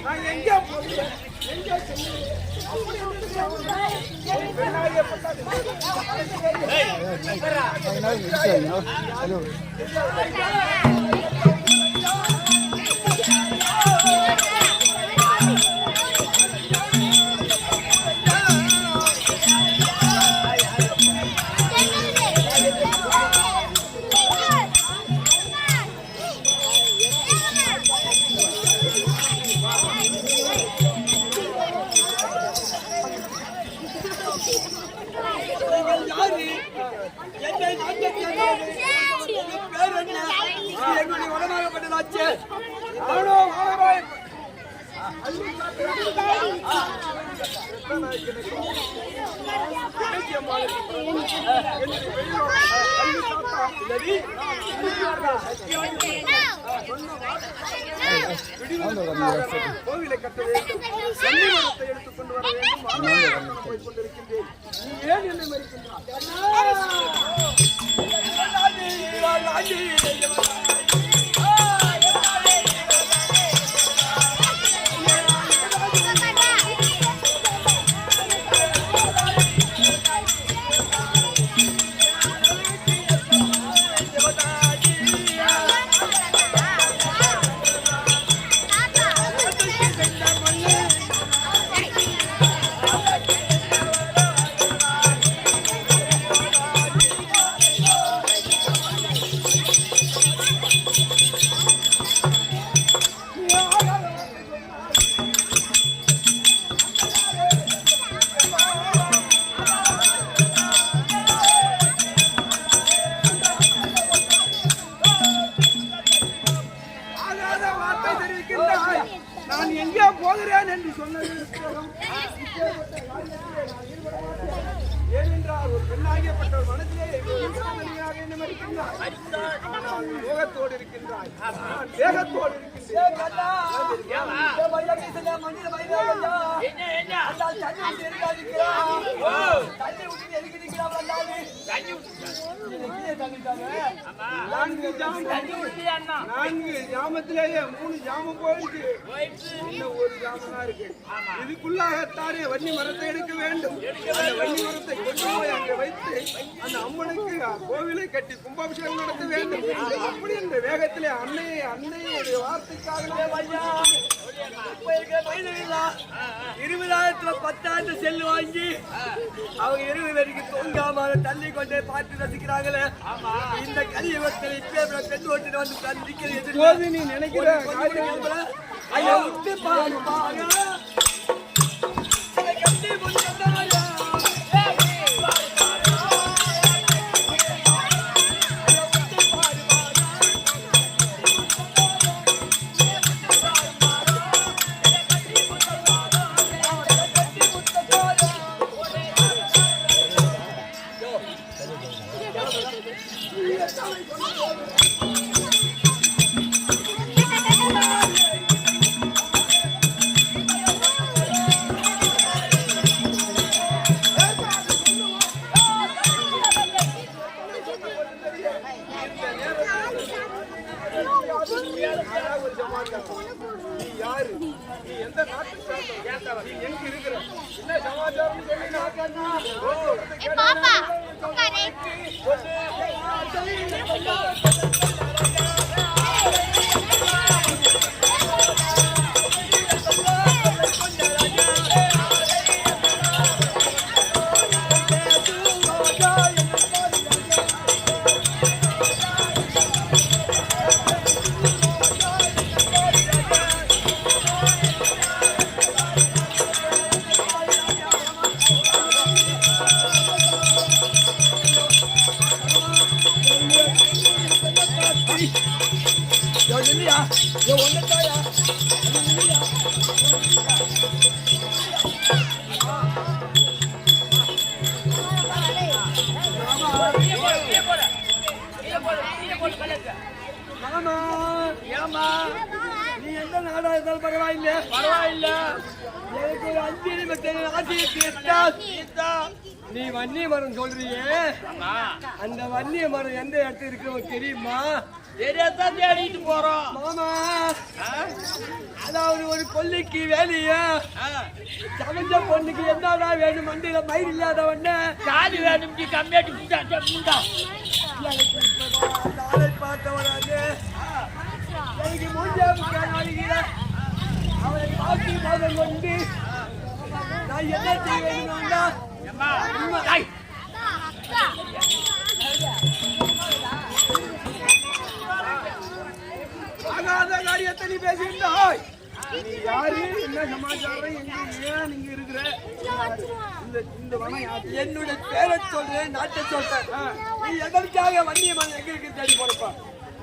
நான் எங்கே போகிறேன் எங்கே கோவிலை கட்ட வேண்டும், எடுத்துக் கொண்டு வர வேண்டும். கொண்டிருக்கின்றேன். நீ ஏன் என்னை மறிக்கின்றாய்? நான் எங்கே போகிறேன் என்று சொன்னது ஏனென்றால் ஒரு பெண்ணாகியப்பட்ட ஒரு மனத்திலே என்ன மறிக்கின்றாய்? வேகத்தோடு இருக்கின்றாய், வேகத்தோடு நான்கு ஜாமத்திலேயே 3 ஜாமம் போயிடுச்சு, இன்னும் ஒரு ஜாமம் தான் இருக்கு. இதுக்குள்ளாகத்தானே வன்னி மரத்தை எடுக்க வேண்டும். அந்த வன்னி மரத்தை கொண்டு போய் அங்கே வைத்து அந்த அம்மனுக்கு கோவிலை கட்டி கும்பாபிஷேகம் நடத்த வேண்டும். அப்படி என்ற வேகத்திலே அன்னையுடைய வார்த்தைக்காக 20,010 செல்லு வாங்கி அவங்க 20 பேருக்கு தூங்காம தள்ளி கொண்டே பார்த்து ரசிக்கிறாங்களே. இந்த கலியுகத்தில் இப்ப பெண் ஓட்டு வந்து சந்திக்கிறது நீ நினைக்கிற நீ யாரு? நீ எந்த நாட்டு சேர்ந்தவன்? நீ எங்க இருக்கிற? என்ன சமாச்சாரம் நீ எந்த நாடா இருந்தாலும் பரவாயில்லை, எனக்கு ஒரு 5 நிமிஷம் நீ வன்னிய மரம் சொல்றியே, அந்த வன்னிய மரம் எந்த இடத்துல இருக்கிறவங்க தெரியுமா? தேடிட்டு போறோம் மாமா. அதாவது ஒரு கொல்லிக்கு வேலையா சமைச்ச பொண்ணுக்கு என்னடா வேணும் மண்டியில மயிர் இல்லாதவன காது வேணும் கம்மியாட்டு நாளை பார்த்தவனாங்க எனக்கு மூஞ்சாவுக்கு அவனை பாக்கி மோதல் கொண்டு நான் என்ன செய்ய வேணும்னா ஆகாத காரியத்தை நீ பேசியிருந்தாய். நீ யாரு, என்ன சமாச்சாரம், எங்க ஏன் நீங்க இருக்கிற இந்த வனம் யாரு? என்னுடைய பேரை சொல்றேன், நாட்டை சொல்றேன். நீ எதற்காக வன்னியமான எங்க இருக்கு தேடி போறப்பா?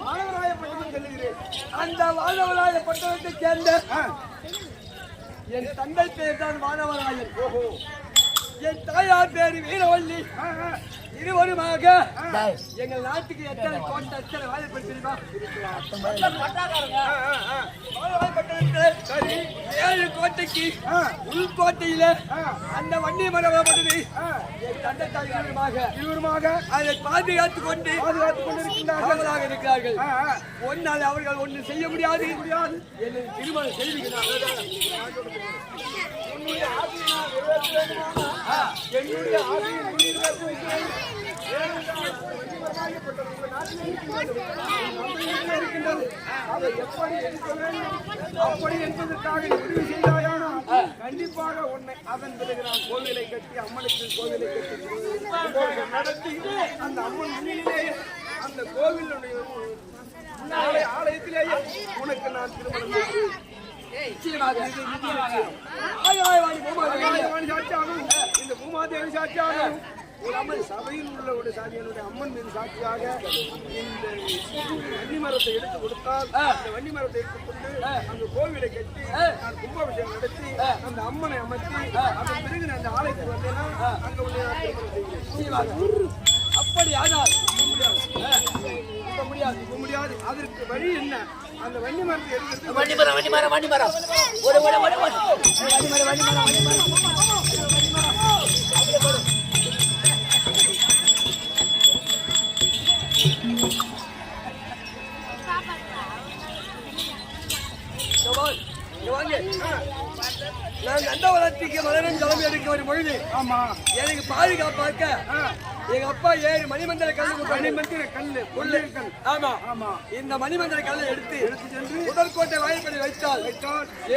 மாணவராயப்பட்டதும் சொல்லுகிறேன். அந்த வானவராயப்பட்டவத்தை சேர்ந்த என் தந்தை பேர் தான் வானவராயன். ஓஹோ, என் தாயார் பேரு வீரவல்லி. இருவருமாக எங்கள் நாட்டுக்கு எத்தனை கோட்டை எத்தனை வாய்ப்பு தெரியுமா? சரி, 7 கோட்டைக்கு உள்கோட்டையில அந்த வன்னி மரம் என் தந்தை தாய் இருவருமாக அதை பாதுகாத்துக் கொண்டிருக்கிறார்கள் இருக்கிறார்கள். ஒன்னால் அவர்கள் ஒன்று செய்ய முடியாது என்னை திருமணம் செய்திருக்கிறார்கள். என்னுடைய அப்படி என்பதற்காக முடிவு செய்தாயானால் கண்டிப்பாக உன்னை அதன் பிறகு நான் கோவிலை கட்டி அம்மனுக்கு கோவிலை கட்டி நடத்தி அந்த அம்மன் முன்னிலேயே அந்த கோவிலுடைய ஆலயத்திலேயே உனக்கு நான் திருமணம் செய்கிறேன். இந்த பூமாதேவி சாட்சியாகும் ஒரு அம்மன் சபையில் உள்ள ஒரு சாதியனுடைய அம்மன் மீது சாட்சியாக இந்த வன்னிமரத்தை எடுத்து கொடுத்தால் அந்த வன்னிமரத்தை எடுத்துக்கொண்டு அந்த கோவிலை கட்டி நான் கும்பாபிஷேகம் நடத்தி அந்த அம்மனை அமர்த்தி அதன் பிறகு அந்த ஆலயத்துக்கு வந்தேன்னா அங்க உள்ள அப்படி ஆனால் முடியாது. அதற்கு வழி என்ன? அந்த வன்னி மரத்தை எடுக்கிறது. வண்டிமரம் நான் அந்த வளர்ச்சிக்கு மலரும் கிளம்பி எடுக்க வரும் பொழுது ஆமா எனக்கு பாதுகாப்பாக்க எங்க அப்பா 7 மணிமந்திர கல்லு ஆமா ஆமா இந்த மணிமந்திர கல்லை எடுத்து சென்று முதற்கோட்டை வாயிற்படி வைத்தால்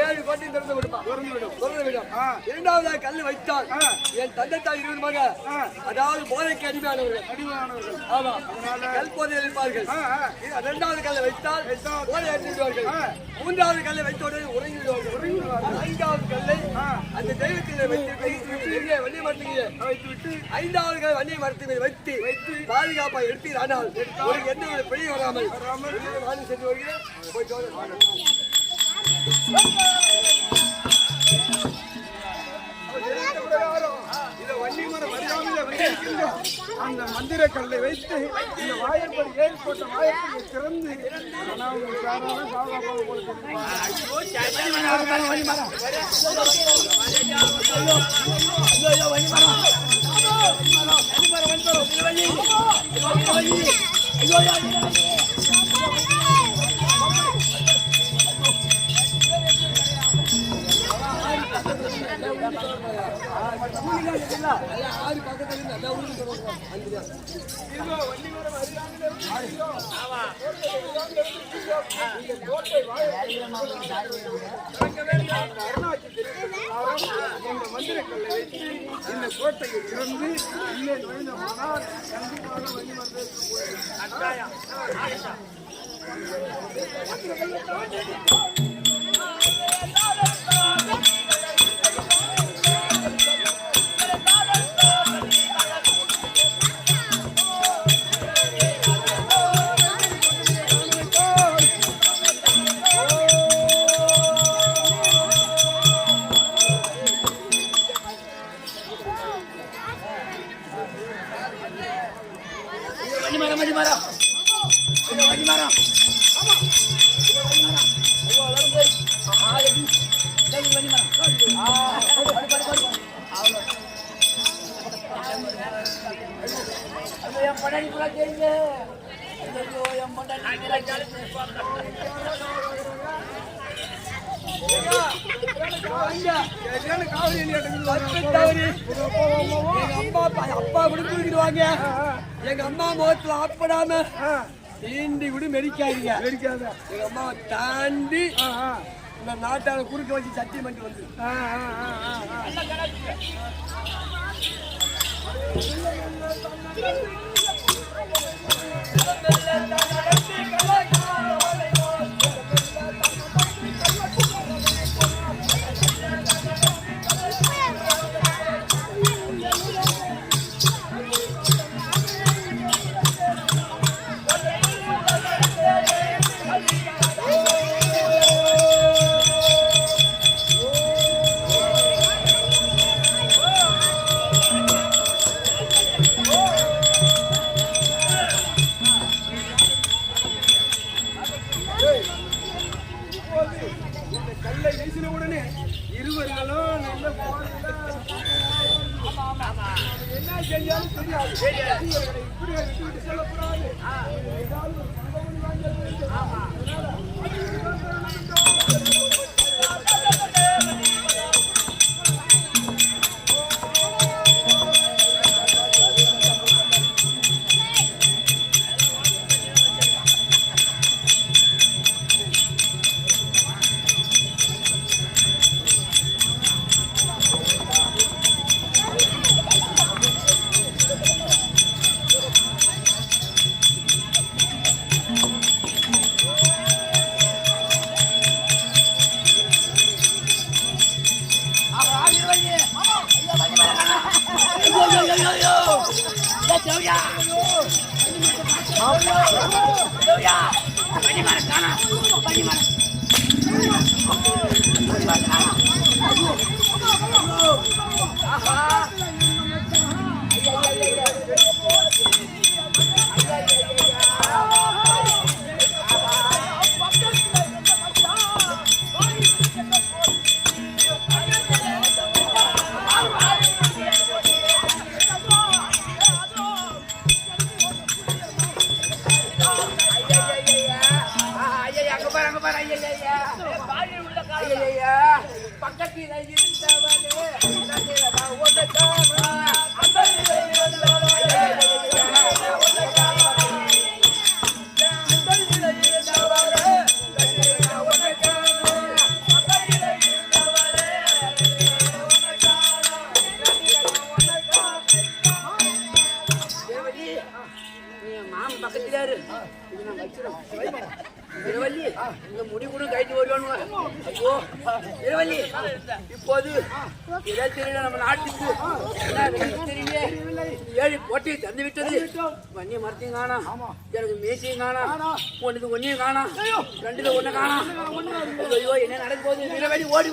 7 கோட்டை திறந்து விடும். இரண்டாவதாக கல்லு வைத்தால் என் தந்தை தாய் இருவருமாக அதாவது போதைக்கு அடிமையானவர்கள் ஆமா கல் போதையில் இருப்பார்கள். இரண்டாவது கல்லை வைத்தால் போதை அடித்து விடுவார்கள். மூன்றாவது கல்லை வைத்த உடனே உறங்கி விடுவார்கள். 4வது கல்லை அந்த தெய்வத்தில் வைத்து வன்னி மரத்துக்கு வைத்துவிட்டு 5வது கல்லை வன்னி மரத்தை வைத்து பாதுகாப்பாக எடுத்தீர். ஆனால் எந்த ஒரு பெரிய வராமல் வாங்கி சென்று வருகிறேன். அந்த மந்திர கல்லை வைத்து இந்த வாயப்படி ஏற்பட்ட வாயப்படியை திறந்து மந்திரக்கல்லை வைத்து இந்த கோட்டையை திறந்து உள்ளே நுழைந்த போனால் கண்டிப்பாக வழி வந்து வண்டிமரம் அங்க சரியான காவடி நீ தப்பு தவறி எங்க அப்பா கூட தூக்கிடுவாங்க. எங்க அம்மா முகத்துல ஆப்படாம தீண்டி கூட மெரிக்காதீங்க. வெடிக்காத எங்க அம்மாவை தாண்டி இந்த நாட்டால குறுக்க வச்சு சத்தியம் பண்ணிட்டு வந்து கல்லை வீசின உடனே இருவர்களும் நல்ல என்ன செஞ்சாலும் தெரியாது. இப்படி விட்டு சொல்லக்கூடாது. ஏதாவது ஒரு சம்பவம் வாங்க பக்கத்தில் மாமன் பக்கத்திலாரு இரவல்லி இந்த முடி கூட கைட்டு வருவானு. ஐயோ இரவல்லி, இப்போது தெரியல நம்ம நாட்டுக்கு தெரியல 7 கோட்டையை தந்து விட்டது. வன்னிய மரத்தையும் காணா, எனக்கு மேசையும் காணா, ஒன்றுக்கு ஒன்னையும் காணா, 2ல 1 காணா. ஐயோ என்ன நடக்க போகுது? இரவல்லி ஓடி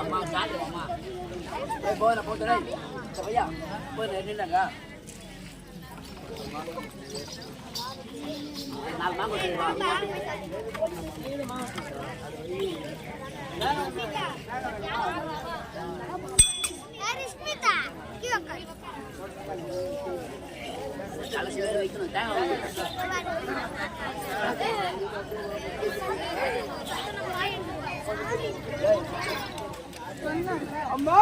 அம்மா சாப்பிடு அம்மா போன போட்டுடே பையா போய் நின்னுங்க நாலு மாங்க அலசி வேற வைக்கணும் தேங்காய் அம்மா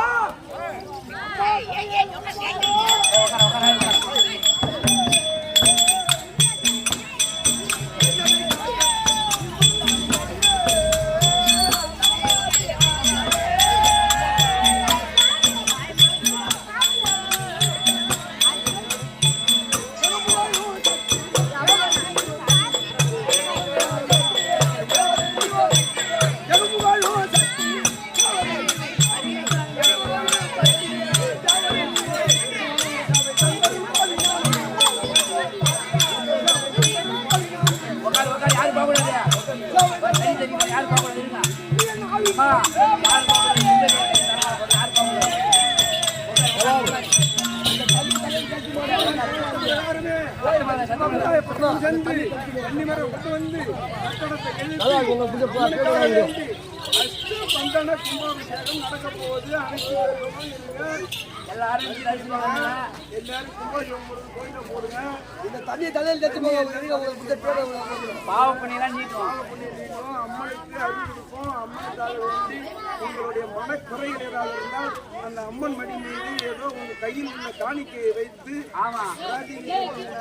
நடக்க போகுது. எல்லாரும் போடுங்க. இந்த தண்ணியை தலையில் பாவம் பண்ணிலாம் நீட்டும். அம்மனுக்கு அறிவிக்கும். அம்மனுக்காக வேண்டி உங்களுடைய மனக்குறைகள் ஏதாவது இருந்தால் அந்த அம்மன் மடி மீது ஏதோ உங்க கையில் உள்ள காணிக்கையை வைத்து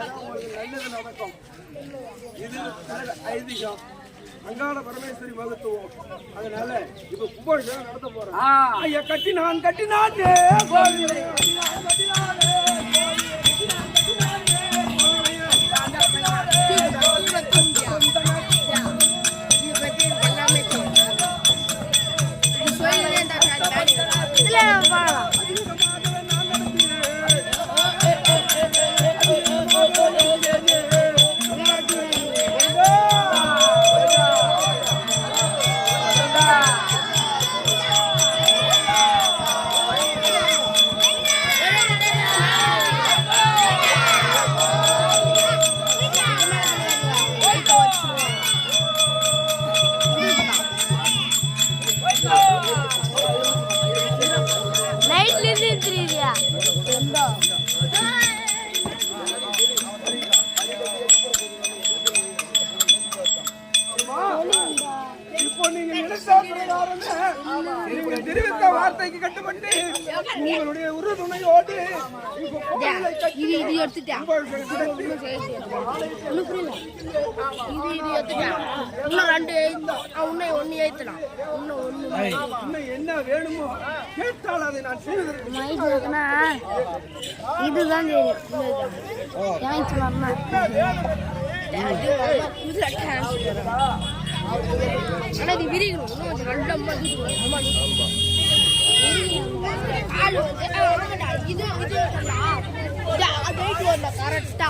உங்களுக்கு நல்லது நடக்கும். இது ஐதீகம். அங்காள பரமேஸ்வரி மகத்துவம். அதனால இப்ப கும்பாபிஷேகம் நடத்த போறேன். ஐயா கட்டினான் தெரிவித்த வார்த்தைக்கு கட்டுப்பட்டு உங்களுடைய உறுதுணையோடு என்ன வேணுமோ கேட்டால் அதை நான் செய்வதற்கு இதுதான் கரெக்டா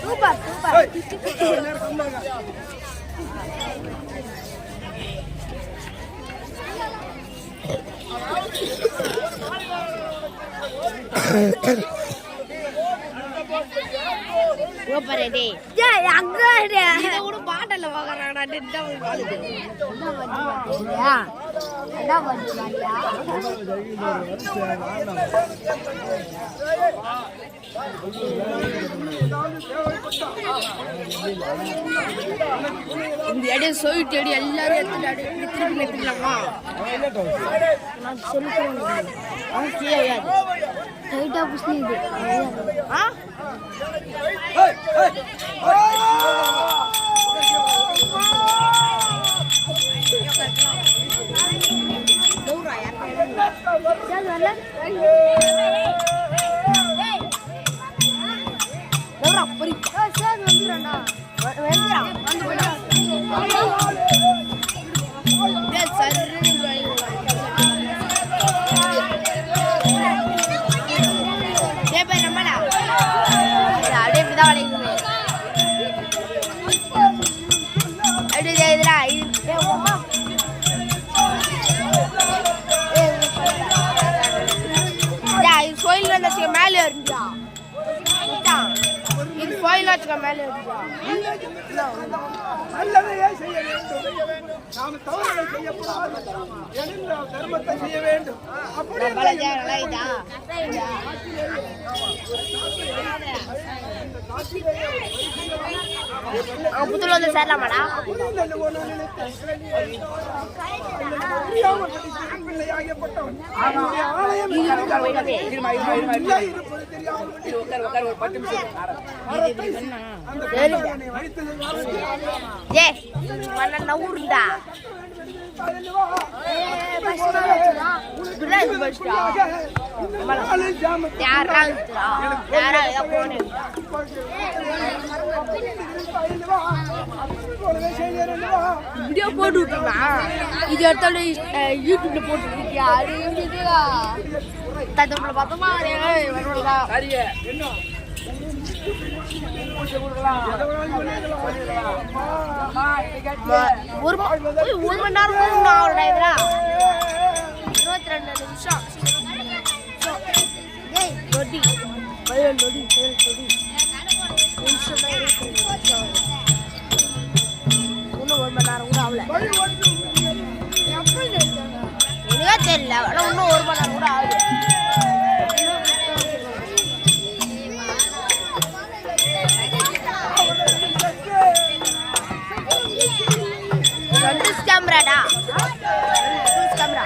சூப்பர் சூப்பர் ஹோட்டல்ல வாங்குறாங்கடா டெட்டா வாங்குது இந்த இடையே சொல்லிட்டு எல்லாரும் எடுத்துக்கலாமா நான் சொல்லிக்கிறேன் மேல இருந்தா இது கோயிலாச்சுக்க மேல இருந்தா நல்லதையே செய்ய வேண்டும். நாம் தவறுகளை செய்யக்கூடாது. எழுந்த தர்மத்தை செய்ய வேண்டும். அப்படி புத்துல வந்து சேரலாமாடா பிள்ளையாகப்பட்டவன் நவுருண்டா வீடியோ போட்டு விட்டுருமா இது எடுத்தாலும் யூடியூப்ல போட்டு இருக்கியா தத்தோட பார்த்தோமா ஒரு மணி நேரம் அவரோட இதுல 22 நிமிஷம் நொடி 17 நொடி இன்னும் 1 மணி நேரம் கூட ஆகல எனக்கே தெரியல ஆனா இன்னும் 1 மணி நேரம் கூட ஆகுது கேமராடா கேமரா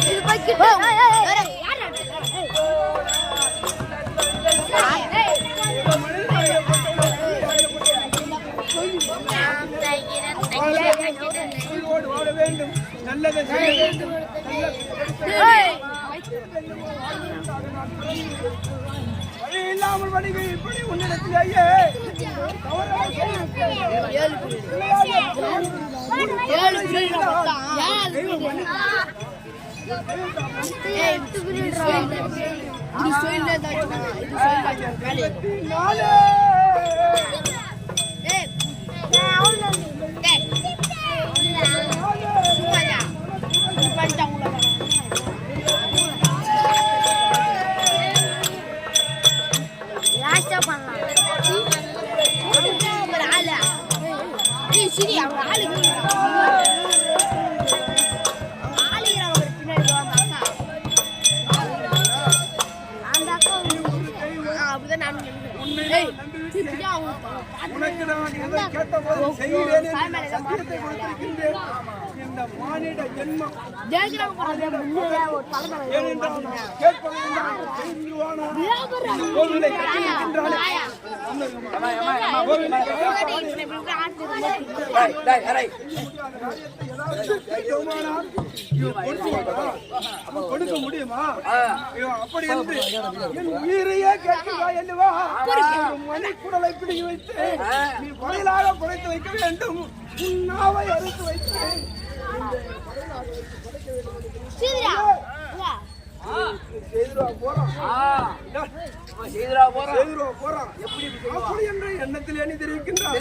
இது பக்கெட் வாழ வேண்டும். நல்லதை செய்ய வேண்டும். வழி இல்லாமல் வடிகள் இப்படி உன்னிடத்திலேயே உனக்கு நான் எதை கேட்டபோது செய்கிறேன் என்று சத்தியத்தை கொடுத்திருக்கின்றேன். இந்த மானிட ஜென்மம் ஏனென்றால் கேட்பது என்றால் செய்திருவானா? கோவிலை கட்டியிருக்கின்றாளே. கொடுக்க முடியுமா? அப்படி என்று என் உயிரையே கேட்கிறா அல்லவா? மணிக்குடலை பிடிங்கி வைத்து நீ கொலையிலாக குறைத்து வைக்க வேண்டும். நாவை அறுத்து வைத்து செய்திருவா போறோம். செய்துடா போறோம். செய்துருவா போறான். அப்படி என்ற எண்ணத்திலே நீ தெரிவிக்கின்றார்.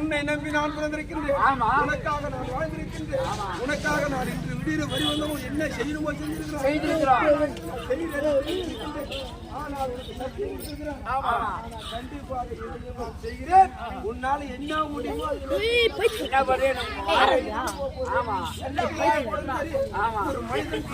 உன்னை நம்பி நான் பிறந்திருக்கின்றேன். உனக்காக நான் வாழ்ந்திருக்கின்றேன். உனக்காக நான் இன்று விடிய வரி வந்தவன் என்ன செய்யணுமோ செய்திருக்கிறோம். ஆனால் கண்டிப்பாக செய்கிறேன். உன்னால என்ன முடியுமோ ஒரு மனிதன்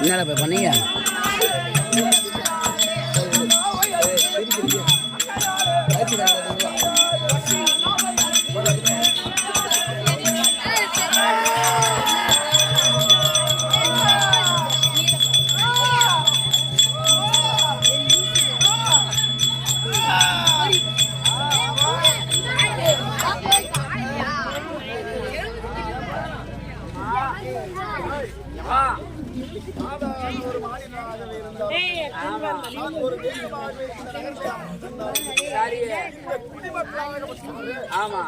என்னடா போய் பண்ணீங்க? ஆமா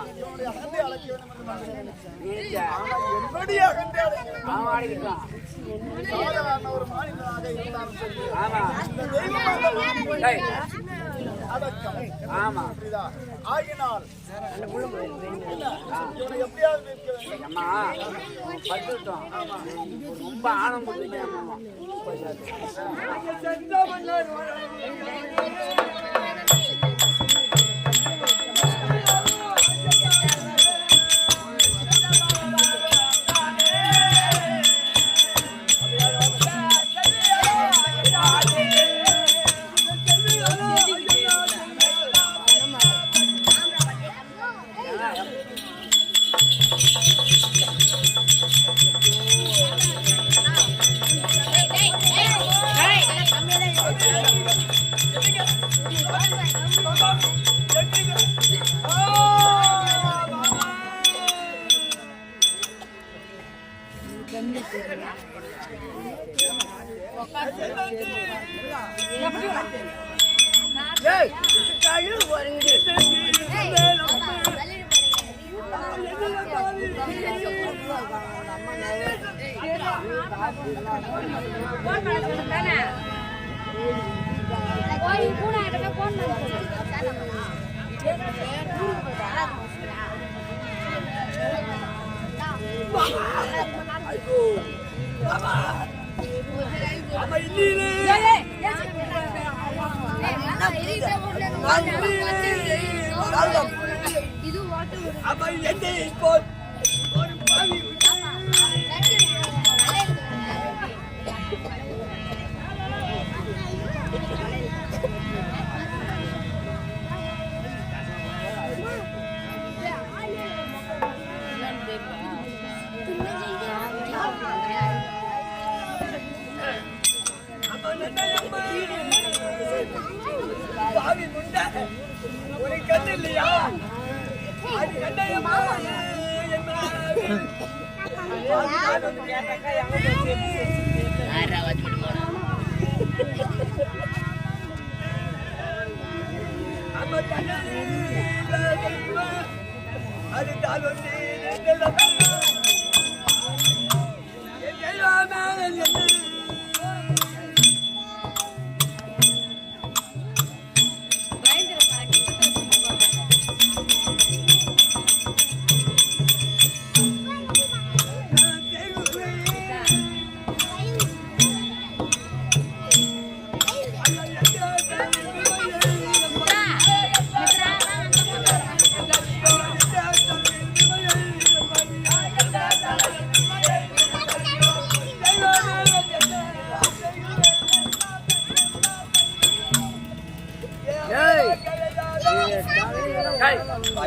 ஆமா ஆகினால் ரொம்ப ஆனந்தம்.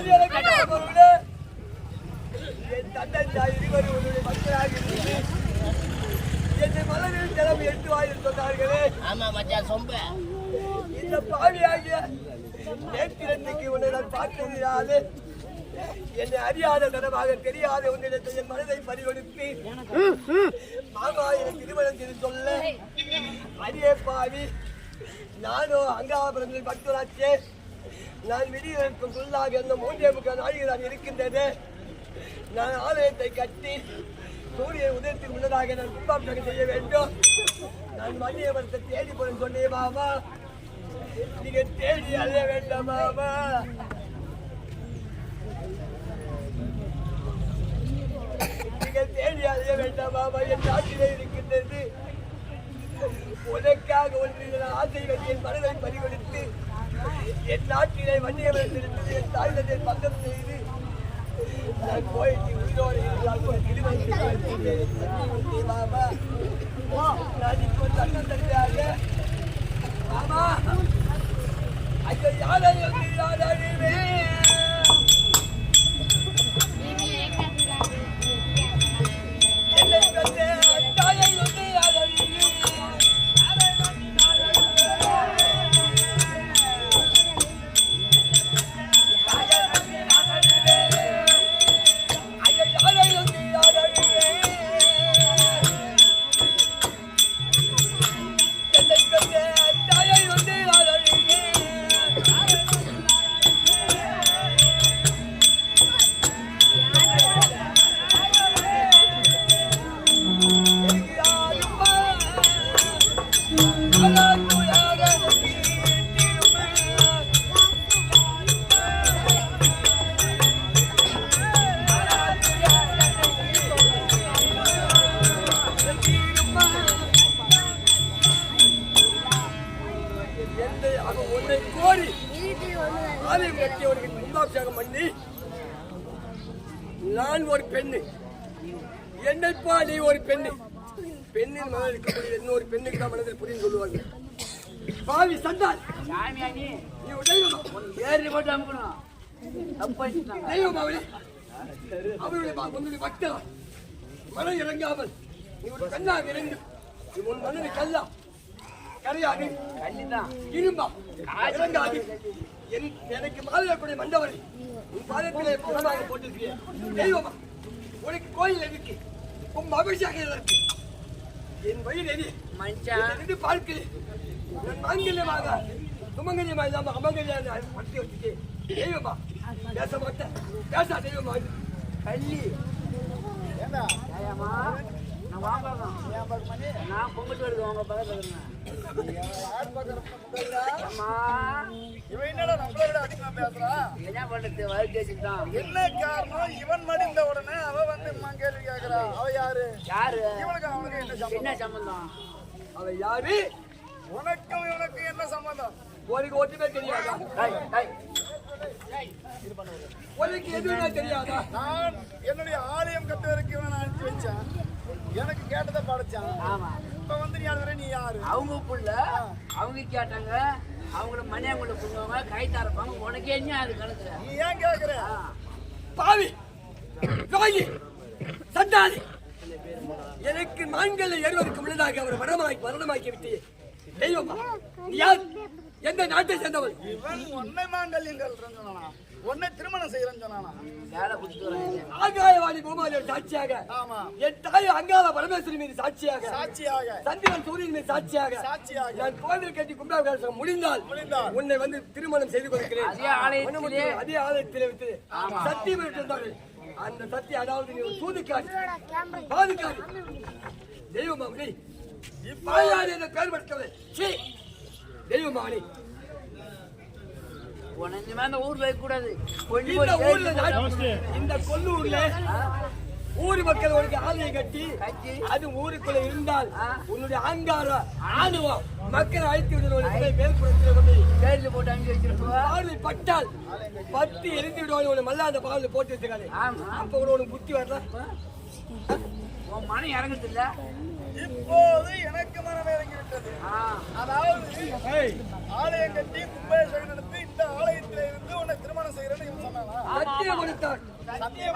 மரியாதை கேட்டவர்களே, என் தந்தை தாய் இருவரும் உன்னுடைய மக்களாக இருந்து என்னை மலரில் கிளம்பி எட்டு வாயில் சொன்னார்களே. ஆமா மச்சான் சொம்ப இந்த பாவியாகிய நேற்றிரத்துக்கு உன்னை நான் பார்த்ததினாலே என்னை அறியாத தனமாக தெரியாத உன்னிடத்தில் என் மனதை பறிகொடுத்து மாமா எனக்கு திருமணம் செய்து சொல்ல அரிய பாவி நானும் அங்காபுரத்தில் பக்தராச்சே. நான் விடியதற்கும் சொல்லாக இந்த 3.25 நாளில் நான் இருக்கின்றது. நான் ஆலயத்தை கட்டி சூரிய உதயத்துக்கு முன்னதாக நான் கும்பாபிஷேகம் செய்ய வேண்டும். நான் மணியவரத்தை தேடி போறேன்னு சொன்னேன் மாமா. நீங்க தேடி அழைய வேண்டாம் மாமா. நீங்க தேடி அழைய வேண்டாம் மாமா. என் நாட்டிலே இருக்கின்றது. உனக்காக ஒன்று ஆசை வழி என் மனதை பறிகொடுத்து என் நாட்டிலே வண்டியவரத்திலிருந்து என் தாய்தத்தை பங்கம் செய்து நான் போயிட்டு உயிரோடு இருந்தால் ஒரு திருமணம் மாமா. நான் இப்போ தன்னம் தருவாங்க மாமா. ஐயோ யாரையும் யாரையுமே என்னை கண்டு தாயை வந்து யாரையுமே நான் ஒரு பெண்ணு, என்னைப்பா நீ ஒரு பெண்ணு. பெண்ணின் மனதில் இருக்கக்கூடிய இன்னொரு பெண்ணுக்கு தான் மனதில் புரிந்து சொல்லுவாங்க. பாவி சண்டால் நீ தெய்வம் அவருடைய பக்தரா மனம் இறங்காமல் நீ ஒரு கண்ணாக இறங்கு. நீ உன் மனதில் கல்லா கரையாது இரும்பா இறங்காது. எனக்கு மாதக்கூடிய மண்டவரை உன் பாதத்திலே பணமாக போட்டிருக்கிறேன். தெய்வமா உனக்கு கோயில் எதுக்கு? உன் அபிஷேகம் எதற்கு? என் வயிறு எது மஞ்சள் பார்க்கிறேன். நான் மாங்கல்யமாக சுமங்கல்யமா இல்லாம அமங்கல்யா படுத்தி வச்சுட்டு தெய்வமா பேச மாட்டேன். பேசா தெய்வமா கள்ளி நான் பொங்கல் வருது உங்க பக்கத்துல என்ன பண்றது வாழ்க்கைதான். என்ன காரணம்? இவன் மடிந்த உடனே அவ வந்து கேள்வி கேட்கிறா. அவ யாரு? யாரு? இவனுக்கு அவனுக்கு என்ன சம்பந்தம்? அவ யாரு? உனக்கும் இவனுக்கு என்ன சம்பந்தம்? உனக்கு ஒற்றுமே தெரியாதா? உனக்கு எதுவுமே தெரியாதா? நான் என்னுடைய ஆலயம் கட்டுவதற்கு இவனை அனுப்பி வச்சேன். எனக்கு கேட்டதை படைச்சான். ஆமா. இப்ப வந்து நீ அது நீ யாரு? அவங்க புள்ள அவங்க கேட்டாங்க. அவங்கள மணியாங்குள்ள புள்ளவங்க கை தரப்பாங்க. உனக்கு என்ன அது கணக்கு? நீ ஏன் கேக்குற? பாவி ரோகி சண்டாளி எனக்கு மான்களை ஏறுவதற்கு முன்னதாக அவர் மரணமாக்கி விட்டு தெய்வமா நீ யார்? எந்த நாட்டை சேர்ந்தவள்? இவன் உன்னை மாங்கல்யங்கள் சொன்னானா? உன்னை திருமணம் செய்யறேன்னு சொன்னானா? வேலை பிடிச்சிட்டு ஆகாயவாணி பூமாதேவி சாட்சியாக, ஆமா, என் தாய் அங்காள பரமேஸ்வரி மீது சாட்சியாக, சந்திரன் சூரியன் மீது சாட்சியாக நான் கோவில் கட்டி கும்பாபிஷேகம் முடிந்தால் உன்னை வந்து திருமணம் செய்து கொடுக்கிறேன். அதே ஆலயத்திலே வைத்து சத்தியம் இருந்தார்கள். அந்த சத்தியம் அதாவது நீ ஒரு சூதுக்காரி பாதுகாரி தெய்வமாமணி பாயாரி என்ற பெயர் படுத்தவரை தெய்வமாமணி ஊர்ல கூடாது. இந்த கொல்லூர்ல ஊர் மக்கள் உனக்கு ஆலயம் கட்டி அது ஊருக்குள்ள இருந்தால் உன்னுடைய அங்கார ஆணுவம் மக்களை அழைத்து மேல்புறத்தில் போட்டு அங்கே வச்சிருக்கோம். பட்டால் பத்து எரிந்து விடுவாங்க மல்ல அந்த பாலில் போட்டு வச்சிருக்காங்க. அப்ப உனக்கு புத்தி வரல, மனம் இறங்குது இல்ல. இப்போது எனக்கு மனம் இறங்கி விட்டது. அதாவது ஆலயம் கட்டி கும்பாபிஷேகம் நடத்தி இந்த ஆலயத்தில இருந்து உன்னை திருமணம் செய்யறேன்னு இவன் சொன்னானா? சத்தியம் கொடுத்தான். சத்தியம்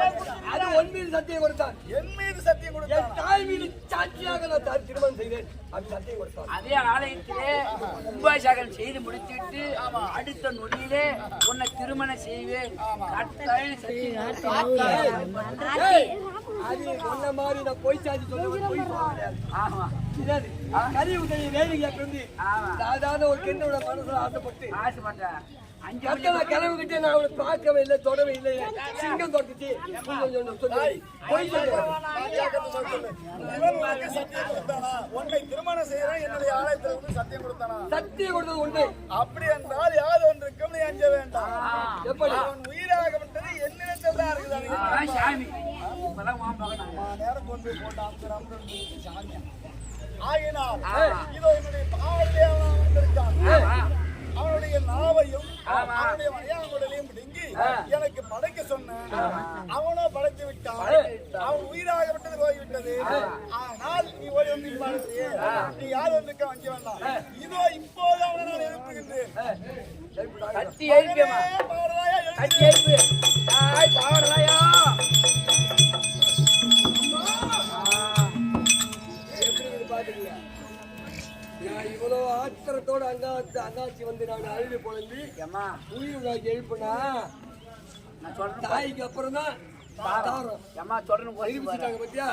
அது உன் மீது சத்தியம் கொடுத்தான். என் மீது சத்தியம் என் கொடுத்தான். தாய் மீது சாட்சியாக நான் திருமணம் செய்தேன். அப்படி சத்தியம் கொடுத்தான். அதே ஆலயத்திலே கும்பாபிஷேகம் செய்து முடித்துவிட்டு அடுத்த நொடியிலே உன்னை திருமணம் செய்வேன் கட்டாயம் சத்தியம். ஏய், அது சொன்ன மாதிரி நான் பொய் சாட்சி சொல்லுவேன். பொய் சொல்ல முடியாது. ஆமா இதாது கறி உதவி வேலைக்கு வந்து ஆமா. சாதாரண ஒரு பெண்ணோட மனசுல ஆசைப்பட்டு ஆசைப்பட்டேன் 5 அத்தனை கிளம்பிக்கிட்டே நான் அவளை பார்க்கவே இல்லை, தொடவே இல்லை. சிங்கம் தொட்டுச்சு சொல்லி பொய் சொல்லுவேன். நான் கேட்கறது சொல்லு. இவன் உனக்கு சத்தியம் கொடுத்தானா? உன்னை திருமணம் செய்யறேன் என்னுடைய ஆலயத்துல வந்து சத்தியம் கொடுத்தானா? சத்தியம் கொடுத்தது உண்மை. அப்படி என்றால் யாது ஒன்றுக்கும் நீ அஞ்ச வேண்டாம். எப்படி? அவன் உயிராகப்பட்டது என்னிடத்தில் தான் இருக்குது. சாமி இப்பதான் உன் மகனா. நேரம் கொண்டு போட்டு அமுக்கு சாமியா ஆகினால் ஆமா. இதோ என்னுடைய பாவத்தை அவன் வந்திருக்கான். ஆமா. அவனுடைய நாவையும் ஆமா. அவனுடைய மரியாதையும் பிடுங்கி எனக்கு படைக்க சொன்னேன். அவனோ படைத்து விட்டான். அவன் உயிராகப்பட்டது போய்விட்டது. ஆனால் நீ ஓடி வந்து பாடுறியே, நீ யார் வந்திருக்க வங்க வேண்டாம். இதோ இப்போது அவனை நான் எழுப்புகின்றேன். கத்தி எழுப்பியம்மா பாடுறாயா? கத்தி எழுப்பு தாய் பாவடலாயா எப்படி இருக்கு பாத்துக்கீங்க. நான் இவ்வளவு ஆத்திரத்தோட அண்ணாச்சி வந்து நான் அழுது பொழுது அம்மா உயிர் எழுப்புனா நான் சொல்றேன் தாய்க்கு அப்புறம் தான் அம்மா சொல்றேன் பத்தியா